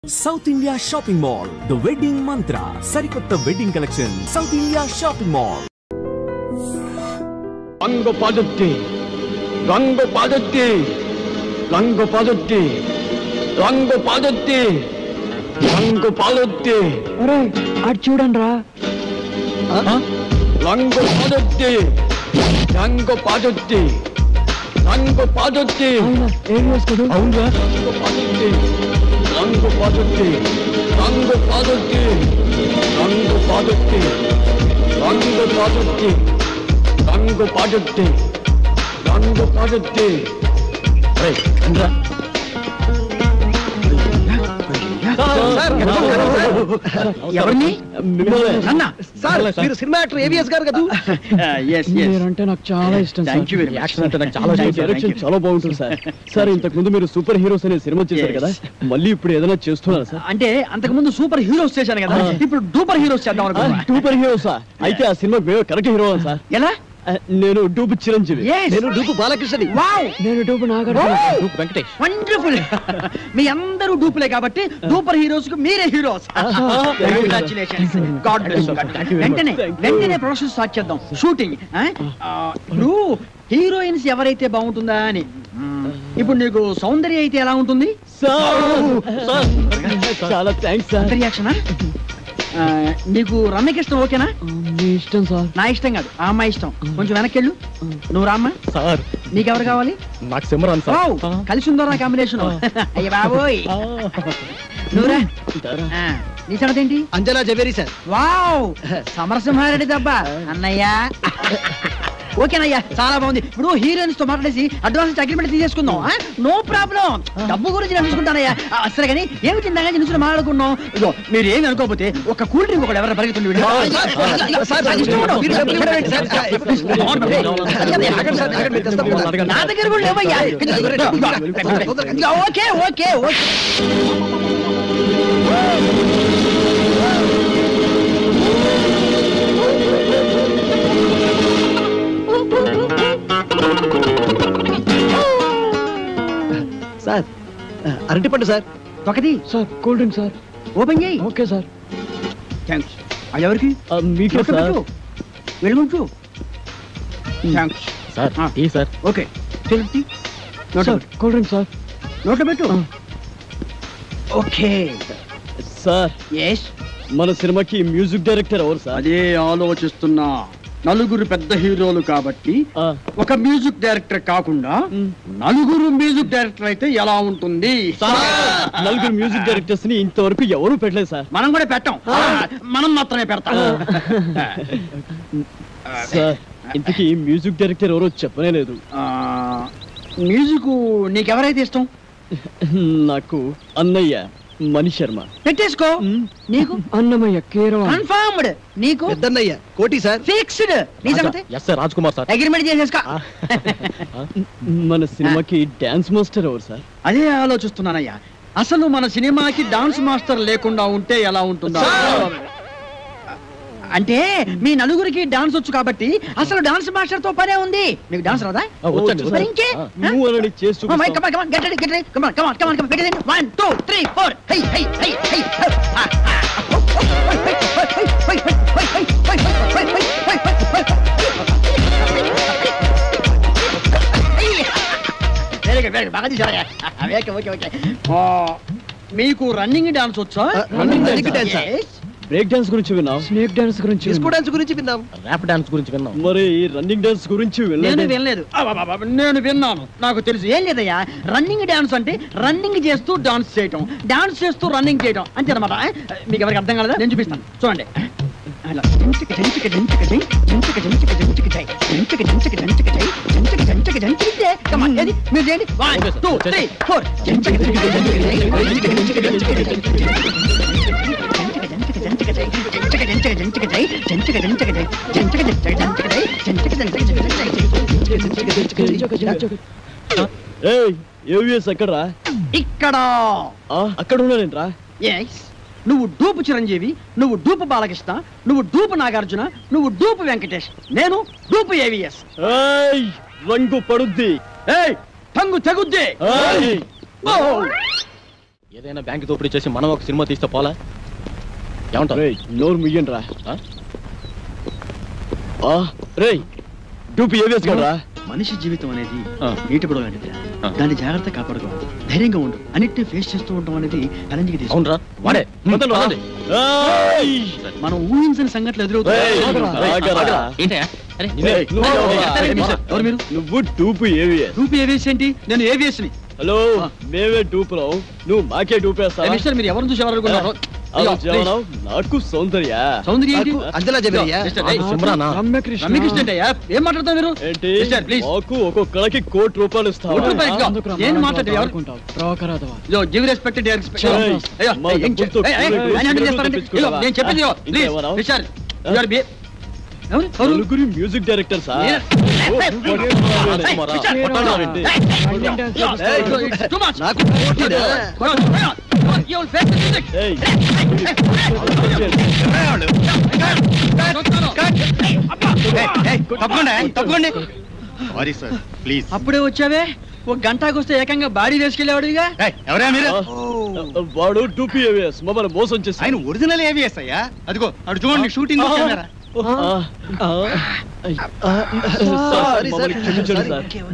South India Shopping Mall, The Wedding Mantra, Sarikotta Wedding Collection, South India Shopping Mall. Rango Padutti, Rango Padutti, Rango Padutti, Rango Padutti, Rango Padutti. Arey, adu chudanra. Rango Padutti, Rango Padutti, Rango Padutti. Avuna, areas kudu. Avuna, Rango Padutti, Rango Padutti, Rango Padutti, Rango Padutti, Rango Padutti, Rango Padutti, Rango Padutti. Hey, Andra. ఎవరిని అన్న sir మీరు cinema actor AVS గారు కదా మీరంటే నాకు చాలా ఇష్టం thank you very much. Action అంటే నాకు చాలా ఇష్టం డైరెక్షన్ చాలా బాగుంటుంది సార్ సార్ ఇంతకు ముందు మీరు సూపర్ హీరోస్ అనే సినిమా చేశారు కదా మళ్ళీ ఇప్పుడు ఏదైనా చేస్తున్నారా సార్ అంటే అంతకు ముందు సూపర్ హీరోస్ చేశాను కదా ఇప్పుడు డూపర్ హీరోస్ చేద్దాం అనుకున్నా సూపర్ హీరోసా అయితే ఆ సినిమా మేము కరెక్ట్ హీరో సార్ ఎలా నేను డూపు చిరంజీవి Yes. నేను డూపు బాలకృష్ణ వావ్ నేను డూపు నాగార్జున Wow. డూపు వెంకటేష్ వండర్ఫుల్ మీ అందరూ డూపులే కాబట్టి డూపర్ హీరోస్ కు మీరే హీరోస్ కంగ్రాచులేషన్స్ గాడ్ బ్లెస్ వెంటనే ప్రొడక్షన్ స్టార్ట్ చేద్దాం షూటింగ్ ఇప్పుడు హీరోయిన్స్ ఎవరైతే బాగుంటుందా అని ఇప్పుడు నీకు సౌందర్య అయితే ఎలా ఉంటుంది చాలా థ్యాంక్స్ సార్ రియాక్షనా నీకు రమ్యకృష్ణ ఓకేనా మీ ఇష్టం సార్ నా ఇష్టం కాదు ఆ అమ్మాయి ఇష్టం కొంచెం వెనక్కెళ్ళు నువ్వు రామ్మా సార్ నీకెవరు కావాలి నాకు సిమరాన్ వావ్, కలిసి ఉందో నా కాంబినేషన్ అయ్య బాబోయ్ నువ్వురా నీ సంగతి ఏంటి అంజనా జవేరి సార్ వావ్ సమరసింహారెడ్డి దెబ్బ అన్నయ్య ఓకేనయ్యా చాలా బాగుంది ఇప్పుడు హీరోయిన్స్ తో మాట్లాడేసి అడ్వాన్స్ అగ్రిమెంట్ తీసేసుకుందాం నో ప్రాబ్లం డబ్బు గురించి నేను చూసుకుంటానయ్యా సరే కానీ ఏమి తిందా నుంచి మాట్లాడుకున్నాం ఇదో మీరు ఏమి అనుకోకపోతే ఒక కూల్ డ్రింక్ ఒకటి ఎవరు పరిగెత్తుంది నా దగ్గర కూడా లేవయ్యా ఓకే ఓకే ఓకే సార్ అరటిపండు సార్ ఒకటి sir cool drink sir open చేయి ఓకే సార్ థ్యాంక్స్ అది ఎవరికి మీకే సార్ వెళ్ళుంచు thanks sir tea sir okay sir cool drink sir నోట్లో పెట్టు ఓకే సార్ ఎస్ మన సినిమాకి మ్యూజిక్ డైరెక్టర్ ఎవరు సార్ అదే ఆలోచిస్తున్నా. నలుగురు పెద్ద హీరోలు కాబట్టి ఒక మ్యూజిక్ డైరెక్టర్ కాకుండా నలుగురు మ్యూజిక్ డైరెక్టర్ అయితే ఎలా ఉంటుంది? నలుగురు మ్యూజిక్ డైరెక్టర్స్ ని ఇంతవరకు ఎవరు పెట్టలేదు సార్ మనం కూడా పెట్టాం మనం మాత్రమే పెడతాం సార్ ఇంతకీ మ్యూజిక్ డైరెక్టర్ ఎవరో చెప్పనే లేదు మ్యూజిక్ నీకెవరైతే ఇష్టం నాకు అన్నయ్య మణి శర్మ పెట్టేసుకో నీకు అన్నమయ్య కేరళ కన్ఫర్మ్డ్ నీకు పెద్దన్నయ్య కోటి సార్ ఫిక్స్డ్ నీ సంగతి yes sir Raj Kumar sir agreement చేసేసుకో మన సినిమాకి డాన్స్ మాస్టర్ ఎవరు సార్ అదే ఆలోచిస్తున్నానయ్యా. అసలు మన సినిమాకి డాన్స్ మాస్టర్ లేకుండా ఉంటే ఎలా ఉంటుందా? అంటే మీ నలుగురికి డాన్స్ వచ్చు కాబట్టి అసలు డాన్స్ మాస్టర్ తో పనే ఉంది మీకు డాన్స్ రాదా మరి ఇంకే నువ్వు అలాంటి చేస్తూ Come on, come on, get ready, get ready. Come on, come on, come on, come on. Get ready. 1, 2, 3, 4. Hey, hey, hey, hey. Very good, very good. బాగా తీశారయ్యా. Okay, okay, okay. మీకు రన్నింగ్ డాన్స్ వచ్చా? Running dance break dance గురించి విన్నాం snake dance గురించి disco dance గురించి విన్నాం rap dance గురించి విన్నాం మరి రన్నింగ్ డాన్స్ గురించి నేను వినలేదు నేను విన్నాను. నాకు తెలుసు. ఏం లేదయ్యా రన్నింగ్ డాన్స్ అంటే రన్నింగ్ చేస్తూ డాన్స్ చేయటం డాన్స్ చేస్తూ రన్నింగ్ చేయటం అంతే అనమాట మీకు ఎవరికి అర్థం కాలేదా నేను చూపిస్తాను చూడండి మీరు చేయండి 1, 2, 3, 4 ఏవిఎస్ ఎక్కడరా ఇక్కడ అక్కడ ఉన్నానేంట్రా నువ్వు డూపు చిరంజీవి, నువ్వు డూపు బాలకృష్ణ, నువ్వు డూపు నాగార్జున, నువ్వు డూపు వెంకటేష్, నేను డూపు ఏవిఎస్. రంగు పడుద్ది టంగు తెగుద్ది. ఏదైనా బ్యాంక్ దోపిడీ చేసి మనం ఒక సినిమా తీస్తే పోలా ఏమంటావు? నోరు మియ్యండి రా. రే డూపి ఏవిఎస్ కదా. మనిషి జీవితం అనేది నీటి బుడగ లాంటిది. దాన్ని జాగ్రత్త కాపాడుకోవాలి, ధైర్యంగా ఉండు, అన్నిటిని ఫేస్ చేస్తూ ఉండడం అనేది ఛాలెంజ్కి తీసుకుంటా. మనం ఊహించని సంఘటనలు ఎదురవుతాయి. నువ్వు డూపి ఏవిఎస్. డూపి ఏవిఎస్ ఏంటి? నేను ఏవిఎస్ ని. హలో, మేమే డూపులో, నువ్వు మాకే డూపేస్తావా? మిస్టర్, మీరు ఎవరిని చూసి ఎవరనుకున్నారు? నాకు సౌందర్య. సౌందర్య ఏంటి? రమ్యకృష్ణ ఏం మాట్లాడతావు మీరు? ఏంటి? మాకు ఒక్కొక్కడికి ₹1,00,00,000 ఇస్తావా? ఏం మాట్లాడతావు? Give respect. నేను చెప్పేది నలుగురి మ్యూజిక్ డైరెక్టర్ సార్. అప్పుడే వచ్చావే, ఒక గంటకు వస్తే ఏకంగా బాడీ వేసుకెళ్ళేవాడుగా. వాడు డూపీ ఏవిఎస్ మమ్మల్ని మోసం చేసి. ఆయన ఒరిజినల్ ఏవిఎస్ అయ్యా. అదిగో అడు చూడండి, షూటింగ్ కెమెరా.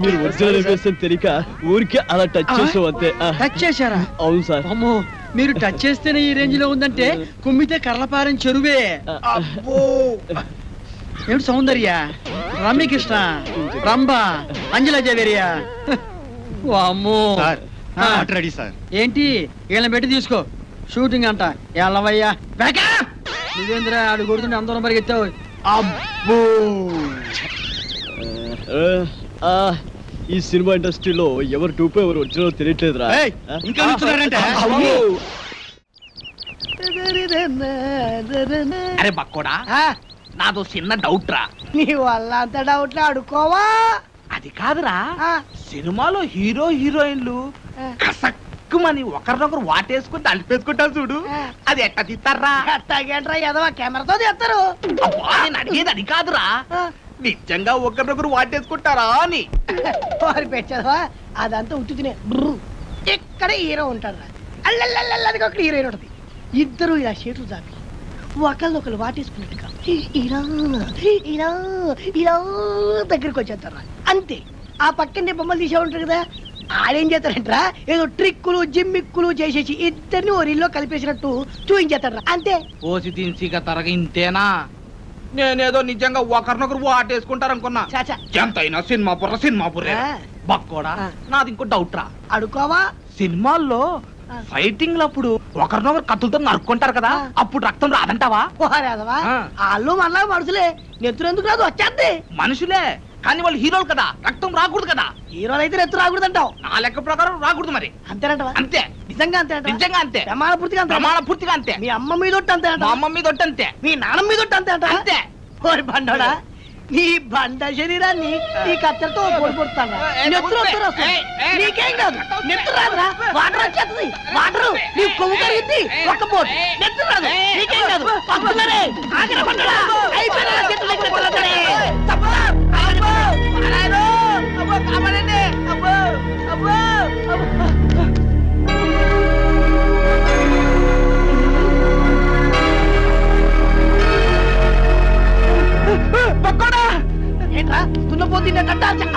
మీరు ఒరిజినల్ ఏవిఎస్ అని తెలియక ఊరికే అలా టచ్ చేసావు అంతే. టచ్ చేశారా? అవును సార్. అమ్మో, మీరు టచ్ చేస్తేనే ఈ రేంజ్ లో ఉందంటే కుమ్మితే కర్లపారం చెరువే. ఏమిటి సౌందర్య, రమ్యకృష్ణ, రంభ, అంజలా జవేరియా? అమ్మో రెడీ సార్. ఏంటి వీళ్ళని పెట్టి తీసుకో, షూటింగ్ అంట. ఎల్లవయ్యా నువ్వేంద్ర ఆడు కొడుతుంటే అందరం పరిగెత్తావు. అబ్బో, ఈ సినిమా ఇండస్ట్రీలో ఎవరు టూపో ఎవరు వచ్చినో తెలియట్లేదురా. ఇంకా అరే బక్కోడా, నాదో చిన్న డౌట్ రా. నీ వల్ల అంత డౌట్లు అడుకోవా? అది కాదురా, సినిమాలో హీరో హీరోయిన్లు కసక్కుమని ఒకరినొకరు వాటేసుకుని తలిపేసుకుంటారు చూడు, అది ఎట్ట తీస్తారా? ఎట్టాగేంట్రా ఎదవా, కెమెరాతో తీస్తారు. నేను అడిగేది అది కాదురా, నిజంగా ఒకరినొకరు వాటేసుకుంటారా అని. వారి పెట్టవా, అదంతా ఉట్టు తినే. ఇక్కడ హీరో ఉంటాడు రా, అల్లల్లది ఒక హీరోయిన్ ఉంటుంది. ఇద్దరు ఇలా చేతులు చాపి ఒకళ్ళొకరు వాటేసుకున్నట్టుగా ఇలా ఇలా ఇలా దగ్గరికి వచ్చేస్తారా అంతే. ఆ పక్కనే బొమ్మలు తీసే ఉంటారు కదా, ఆడేం చేస్తారంటరా ఏదో ట్రిక్కులు జిమ్మిక్కులు చేసేసి ఇద్దరిని ఓ రీల్లో కలిపేసినట్టు చూపించేస్తారా అంతే. ఓసి తిన్సిగా తరగ ఇంతేనా? నేనేదో నిజంగా ఒకరినొకరు వాటేసుకుంటారు అనుకున్నా. ఎంతైనా సినిమా బుర్రే. బక్కోడా, నాది ఇంకో డౌట్ రా. అడుకోవా? సినిమాల్లో ఫైటింగ్ లప్పుడు ఒకరినొకరు కత్తులతో నరుక్కుంటారు కదా, అప్పుడు రక్తం రాదంటావా? వాళ్ళు మనలా మనుషులే, నెత్తురు ఎందుకు రాదు, వచ్చేద్ది. మనుషులే కానీ వాళ్ళు హీరోలు కదా, రక్తం రాకూడదు కదా. హీరోలు అయితే నెత్తురు రాకూడదు అంటావు. నా లెక్క ప్రకారం రాకూడదు మరి. అంతేనంటవా? అంతే. నిజంగా అంతే? నిజంగా అంతే. ప్రమాణ పూర్తిగా అంతే. మీ అమ్మ మీద అంతే, మా అమ్మ మీద అంతే, మీ నాన్న మీద అంతే అంతే. ఓరి బండోడా, నీ బండ శరీరాన్ని ఈ కత్తెరతో పొడిపొడుతాను. నీకేం కాదు, నెత్తురు రాదురా, వాటర్ వచ్చేస్తుంది. వాటర్ నీ కొవ్వు కరుగుద్ది, ఒక్క పోటు నెత్తురు రాదు, నీకేం కాదు. పక్కనే ఆగిన బండోడా, అయిపోయినా చెట్లు దగ్గర కొడతానే. ఏంట్రా తున్నపోతుంది కట్టా చెక్క.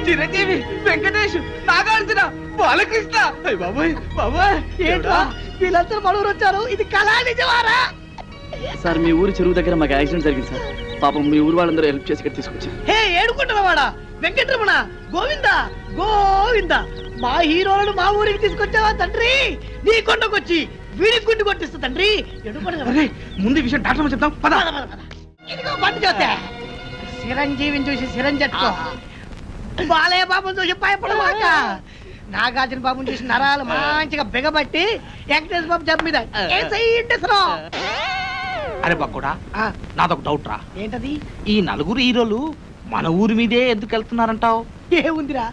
చిరంజీవి, వెంకటేష్, నాగార్జున, బాలకృష్ణ. ఏంట్రా వీళ్ళందరూ మనూరు వచ్చారు, ఇది కళా నిజమారా? సార్, మీ ఊరు చెరువు దగ్గర మాకు యాక్సిడెంట్ జరిగింది సార్. పాపం మీ ఊరు వాళ్ళందరూ హెల్ప్ చేసి ఇక్కడ తీసుకొచ్చారు. హే ఏడుకుంటున్నావాడా వెంకటరమణ, గోవింద గోవింద, మా హీరోలను మా ఊరికి తీసుకొచ్చావా తండ్రి? నీ కొండకొచ్చి వీడికి గుండు కొట్టిస్తా తండ్రి. ముందు విషయం డాక్టర్ చెప్తాం. ఇదిగో బండి చూస్తే చిరంజీవిని చూసి చిరంజట్టుకో, బాలయ్య బాబుని చూసి భయపడవాక, నాగార్జున బాబుని చూసి నరాలు మంచిగా బిగబట్టి వెంకటేశ్వర బాబు జబ్బు మీద అరే బక్కుడా, నాదొక డౌట్ రా. ఏంటది? ఈ నలుగురు హీరోలు మన ఊరి మీదే ఎందుకు వెళ్తున్నారంటావు? ఏముందిరా,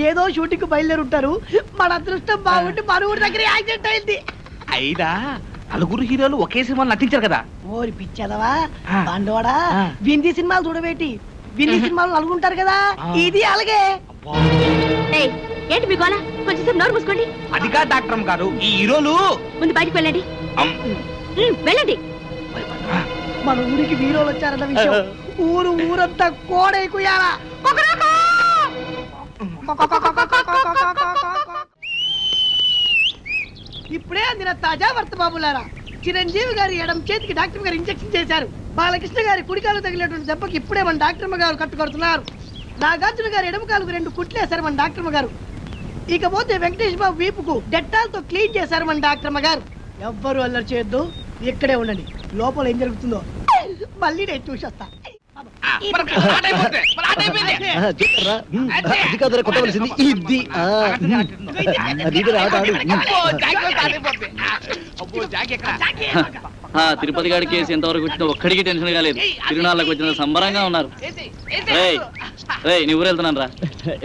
ఏదో షూటింగ్ బయలుదేరుంటారు. మన అదృష్టం బాగుంటే మన ఊరి దగ్గర యాక్సిడెంట్ అయింది. అయినా నలుగురు హీరోలు ఒకే సినిమాలు నటించారు కదా. ఓరి పిచ్చదవా బండోడా, వింది సినిమాలు చూడబెట్టి విన్ని సినిమాలు నలుగుంటారు కదా ఇది అలాగే. ఏంటి మీ గోళ? కొంచెం నోరు మూసుకోండి. అది కాదు డాక్టర్ గారు, ఈ హీరోలు ముందు బయటికి వెళ్ళండి. వెళ్ళండి. మన ఊరికి హీరోలు వచ్చారన్న విషయం ఊరంతా కోడైకుయాలా. ఇప్పుడే అందిన తాజా వార్త బాబులారా. చిరంజీవి గారి ఎడం చేతికి డాక్టర్ గారు ఇంజెక్షన్ చేశారు. బాలకృష్ణ గారి కుడికాలు తగిలేటువంటి దెబ్బకి ఇప్పుడే మన డాక్టర్ గారు కట్టుకొడుతున్నారు. నాగార్జున గారి ఎడమ కాలుకు 2 కుట్లేశారు మన డాక్టర్ గారు. ఇకపోతే వెంకటేష్ బాబు వీపుకు డెట్టాల్తో క్లీన్ చేశారు మన డాక్టర్ గారు. ఎవ్వరు అల్లరి చేయొద్దు, ఇక్కడే ఉండండి. లోపల ఏం జరుగుతుందో మళ్ళీ నేను చూసేస్తా. తిరుపతి గారి కేసు ఎంతవరకు వచ్చినా ఒక్కడికి టెన్షన్ కాలేదు. తిరునాళ్ళకి వచ్చిన సంబరంగా ఉన్నారు. నీ ఊరు వెళ్తున్నాను రా.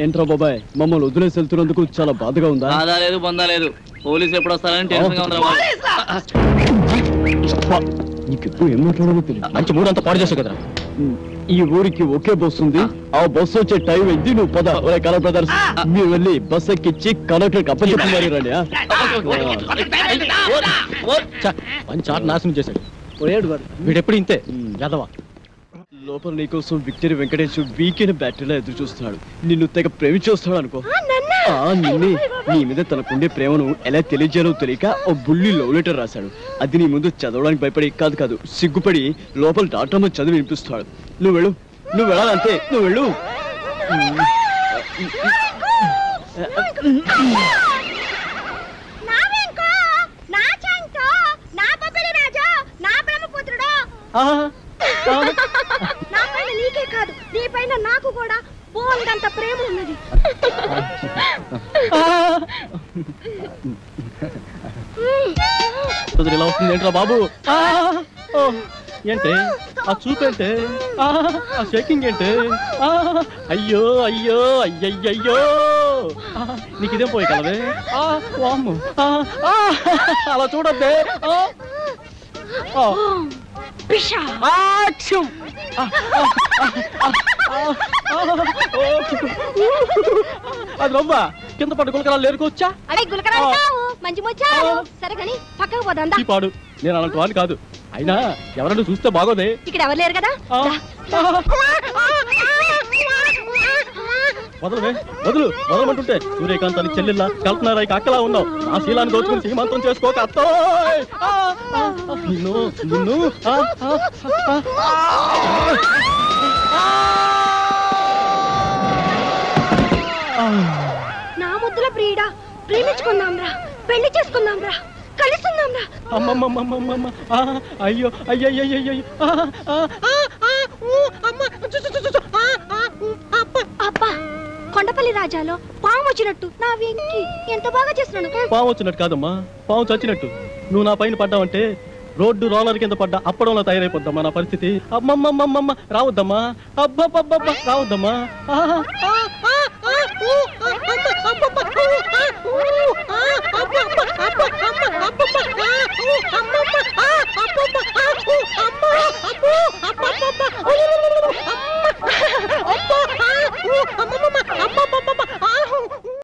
ఏంట్రా బాబాయ్, మమ్మల్ని వదిలేసి వెళ్తున్నందుకు చాలా బాధగా ఉందా? బాధ లేదు, బొందా లేదు. పోలీసు ఎప్పుడు వస్తారని టెన్షన్ గా ఉందా? నీకెప్పుడు ఏం మాట్లాడాలో తెలియదు. మంచి మూడు అంతా పాడు చేసావు కదరా. ఈ ఊరికి ఒకే బస్సు ఉంది. ఆ బస్సు వచ్చే టైం అయింది. నువ్వు పద. కలర్ బ్రదర్స్, మీరు వెళ్ళి బస్ ఎక్కిచ్చి కలెక్టర్ అప్పచెప్పి మరి రండి. మంచి ఆట నాశనం చేశాడు. వీడెప్పుడు ఇంతే యాదవా. లోపల నీకోసం విక్టరీ వెంకటేష్ వీకెండ్ బ్యాటరీలో ఎదురు చూస్తున్నాడు. నిన్ను తెగ ప్రేమించేస్తాడు అనుకో. నిన్నే నీ మీద తనకుండే ప్రేమను ఎలా తెలియజేయాలో తెలియక ఓ బుల్లి లవ్ లెటర్ రాశాడు. అది నీ ముందు చదవడానికి భయపడి కాదు సిగ్గుపడి లోపల డాక్టర్ చదివి వినిపిస్తాడు. నువ్వు వెళ్ళు, నువ్వు వెళ్ళాలంతే. నువ్వు వెళ్ళు. నీకే కాదు, నీ పైన నాకు కూడా బోల్డంత ప్రేమ ఉన్నది. ఇలా వస్తుంది ఏంట్రా బాబు? ఏంటే ఆ చూపేంటే? ఆ షేకింగ్ ఏంటే? అయ్యో అయ్యో అయ్యయ్యో, నీకు ఇదేం పోయి కలవే. అలా చూడద్దే. అది రవ్వా కింద పట్టు గులకరాలు లేరుకోవచ్చా? మంచి ముచ్చారు. సరే కానీ పక్కకు పోదా. పాడు, నేను అలాంటి వాడిని కాదు. అయినా ఎవరన్నా చూస్తే బాగోదే. ఇక్కడ ఎవరు లేరు కదా. వదలమంటుంటే సూర్యకాంతాన్ని చెల్లెల్లా కల్పనారాయికి అక్కలా ఉన్నావు. ఆ శీలాన్ని దోచుకుని సీమంతం చేసుకోక అత్తో. నిన్ను నా ముద్దుల ప్రియుడా, ప్రేమించుకుందాంరా, పెళ్లి చేసుకుందాంరా, కలుసుకుందాంరా. అమ్మమ్మమ్మమ్మమ్మ, అయ్యో అయ్యయ్యో. అబ్బా, కొండపల్లి రాజాలో పాము వచ్చినట్టు నా వెంకి ఎంత బాగా చేస్తున్నాను. పాము వచ్చినట్టు కాదమ్మా, పాము చచ్చినట్టు. నువ్వు నా పైన పడ్డావంటే రోడ్డు రోలర్ కింద పడ్డా అప్పడంలో తయారైపోద్దమ్మా నా పరిస్థితి. అమ్మమ్మమ్మమ్మ రావద్దమ్మా. అబ్బబ్బబ్బబ్బ రావద్దమ్మా.